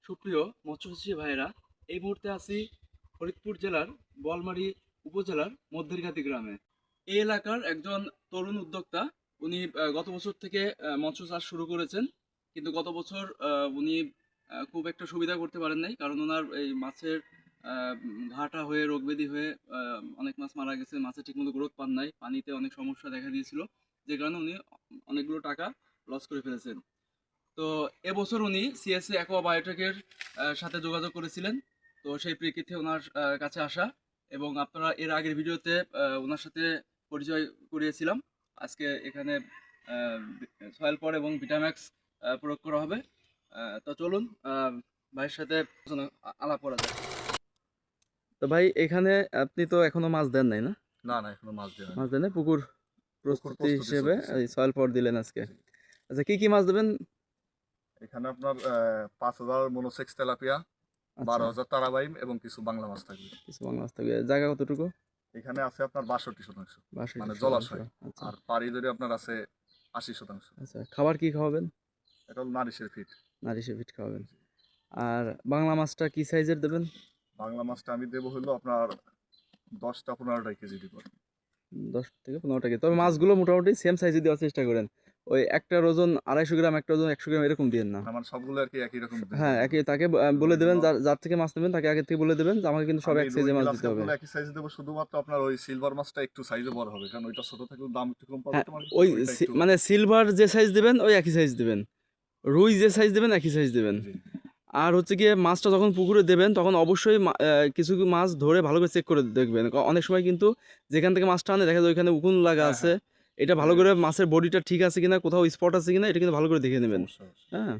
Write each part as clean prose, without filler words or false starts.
সুপ্রিয় মৎস্যচাষী ভাইয়েরা, এই মুহূর্তে আছি ফরিদপুর জেলার বোয়ালমারী উপজেলার মধ্যেরঘাতি গ্রামে। এই এলাকার একজন তরুণ উদ্যোক্তা। উনি গত বছর থেকে মৎস্য চাষ শুরু করেছেন, কিন্তু গত বছর উনি খুব একটা সুবিধা করতে পারেন নাই, কারণ ওনার এই মাছের ঘাটা হয়ে রোগব্যাধি হয়ে অনেক মাছ মারা গেছে। মাছের ঠিকমতো গ্রোথ পান নাই, পানিতে অনেক সমস্যা দেখা দিয়েছিল, যে কারণে উনি অনেকগুলো টাকা লস করে ফেলেছেন। তো এবছর উনি সিএসসি অ্যাকোয়া বায়োটেকের সাথে যোগাযোগ করেছিলেন। তো সেই প্রেক্ষিতে ওনার কাছে আসা, এবং আপনারা এর আগের ভিডিওতে ওনার সাথে পরিচয় করিয়েছিলাম। আজকে এখানে সয়েল পর এবং ভিটাম্যাক্স প্রয়োগ করা হবে। তো চলুন ভাইয়ের সাথে আলাপ করা যায়। তো ভাই, এখানে আপনি তো এখনো মাছ দেন নাই না? না না, এখনো মাছ দেন মাছ দেন নাই, পুকুর প্রস্তুতি হিসেবে চলতেছে। সয়েল পর দিলেন আজকে। আচ্ছা, কি কি মাছ দেবেন? এখানে আপনার 5,000 মনোসেক্স তেলাপিয়া, আচ্ছা, 12,000 তারাবাইম এবং কিছু বাংলা মাছ থাকবে। কিছু বাংলা মাছ থাকবে। জায়গা কতটুকু? এখানে আছে আপনার 62%, 62 মানে শতাংশ। জলাশয়। আচ্ছা আর পাড়ি যদি আপনার আছে 80%। আচ্ছা, খাবার কি খাওয়াবেন? এটা হলো নারিশের ফিট। নারিশের ফিট খাওয়াবেন। আর বাংলা মাছটা কি সাইজের দেবেন? বাংলা মাছটা আমি দেবো হলো আপনার 10-15 কেজি দিব। 10 থেকে 15 কেজি। তবে মাছগুলো মোটামুটি সেম সাইজে দেওয়ার চেষ্টা করেন। ওই একটা ওজন 250 গ্রাম, একটা ওজন 100 গ্রাম, এরকম দিয়েন না। আমার সবগুলো আর কি একই রকম দেবো। হ্যাঁ, একই তাকে বলে দেবেন, যার থেকে মাছ নেবেন তাকে আগে থেকে বলে দেবেন যে আমাকে কিন্তু সব আমি এক রুই সাইজের মাছ গ্লাস দিতে হবে। কাপগুলো একই সাইজ দেবো, শুধুমাত্র আপনার ওই সিলভার মাছটা একটু সাইজে বড় হবে, কারণ ওইটা ছোট থাকলে দাম একটু কম পাবে হ্যাঁ, তোমার। ওই ওইটা একটু মানে সিলভার যে সাইজ দেবেন ওই একই সাইজ দেবেন, রুই যে সাইজ দেবেন একই সাইজ দেবেন। জি। আর হচ্ছে গিয়ে মাছটা যখন পুকুরে দেবেন তখন অবশ্যই কিছু মাছ ধরে ভালো করে চেক করে দেখবেন। অনেক সময় কিন্তু যেখান থেকে মাছটা আনে দেখা যায় ওইখানে উকুন লাগা হ্যাঁ আছে। হ্যাঁ, এটা ভালো করে মাছের বডিটা ঠিক আছে কিনা, কোথাও স্পট আছে কিনা, এটা কিন্তু ভালো করে দেখে নেবেন। সমস্যা হচ্ছে। হ্যাঁ,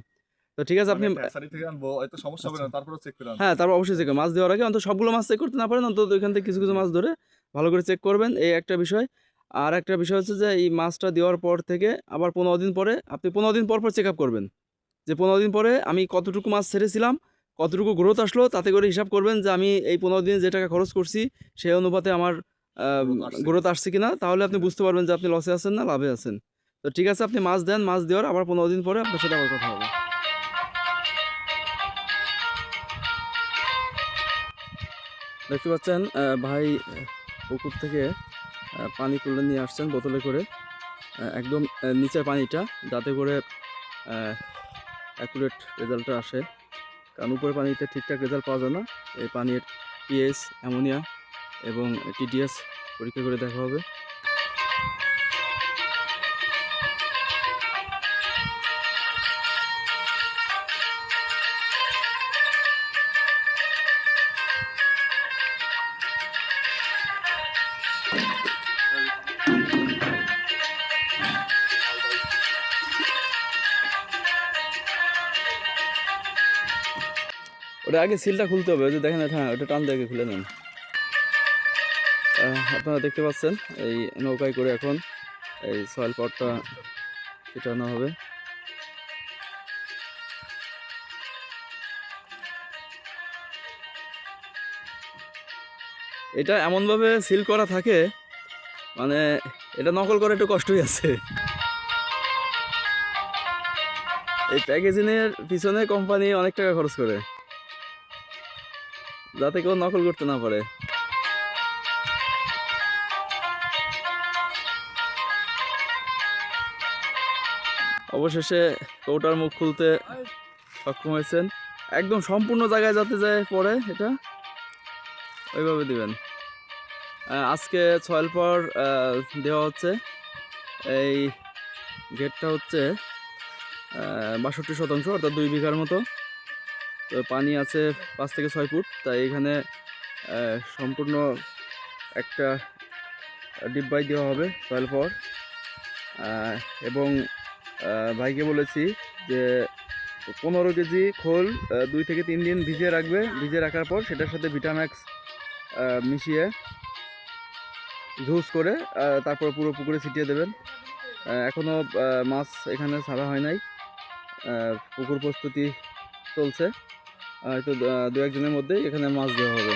তো ঠিক আছে আমি আপনি। হ্যাচারি থেকে আনবো, হয়তো সমস্যা হবে আচ্ছা, না, তারপরেও চেক করে আনতে হ্যাঁ, হবে। তারপর অবশ্যই চেক মাছ দেওয়ার আগে অন্তত সবগুলো মাছ চেক করতে না পারেন, অন্তত ওইখান থেকে কিছু কিছু জি মাছ জি। ধরে ভালো করে চেক করবেন, এই একটা বিষয়। আর একটা বিষয় হচ্ছে যে এই মাছটা দেওয়ার পর থেকে আবার 15 দিন পরে আপনি 15 দিন পর পর চেক আপ করবেন, যে 15 দিন পরে আমি কতটুকু মাছ ছেড়েছিলাম, কতটুকু গ্রোথ আসলো, তাতে করে হিসাব করবেন যে আমি এই 15 দিনে যে টাকা খরচ করছি সেই অনুপাতে আমার গ্রোথ আসছে গ্রোথ কিনা। আসছে কিনা, তাহলে আপনি জি ভাই। বুঝতে পারবেন যে আপনি লসে আছেন না লাভে আছেন। তো ঠিক আছে, আপনি মাছ দেন, মাছ দেওয়ার আবার 15 দিন পরে আপনার সাথে আবার কথা হবে। দেখতে পাচ্ছেন ভাই পুকুর থেকে পানি তুলে নিয়ে আসছেন বোতলে করে, একদম নিচের পানিটা, যাতে করে অ্যাকুরেট রেজাল্টটা আসে। কারণ উপরের পানিতে ঠিকঠাক রেজাল্ট পাওয়া যায় না। এই পানির পিএইচ, অ্যামোনিয়া এবং টিডিএস পরীক্ষা করে দেখা হবে। ওটা আগে সিলটা খুলতে হবে, ওই যে দেখেন, হ্যাঁ ওটা টান দিয়ে আগে খুলে নেন। আপনারা দেখতে পাচ্ছেন এই নৌকায় করে এখন এই সয়েল পটটা ছিটানো হবে। এটা এমনভাবে সিল করা থাকে, মানে এটা নকল করা একটু কষ্টই আছে। এই প্যাকেজিংয়ের পিছনে কোম্পানি অনেক টাকা খরচ করে, যাতে কেউ নকল করতে না পারে। অবশেষে কৌটার মুখ খুলতে সক্ষম হয়েছেন। একদম সম্পূর্ণ জায়গায় যাতে যায় পরে এটা ওইভাবে দিবেন। আজকে সয়েল পর দেওয়া হচ্ছে। এই গেটটা হচ্ছে 62%, অর্থাৎ 2 বিঘার মতো। তো পানি আছে 5 থেকে 6 ফুট, তাই এখানে সম্পূর্ণ একটা ডিব্বাই দেওয়া হবে সয়েল পর। এবং ভাইকে বলেছি যে 15 কেজি খোল 2 থেকে 3 দিন ভিজিয়ে রাখবে, ভিজিয়ে রাখার পর সেটার সাথে ভিটাম্যাক্স মিশিয়ে জুস করে তারপর পুরো পুকুরে ছিটিয়ে দেবেন। এখনও মাছ এখানে ছাড়া হয় নাই, পুকুর প্রস্তুতি চলছে, হয়তো 2-1 দিনের মধ্যেই এখানে মাছ দেওয়া হবে।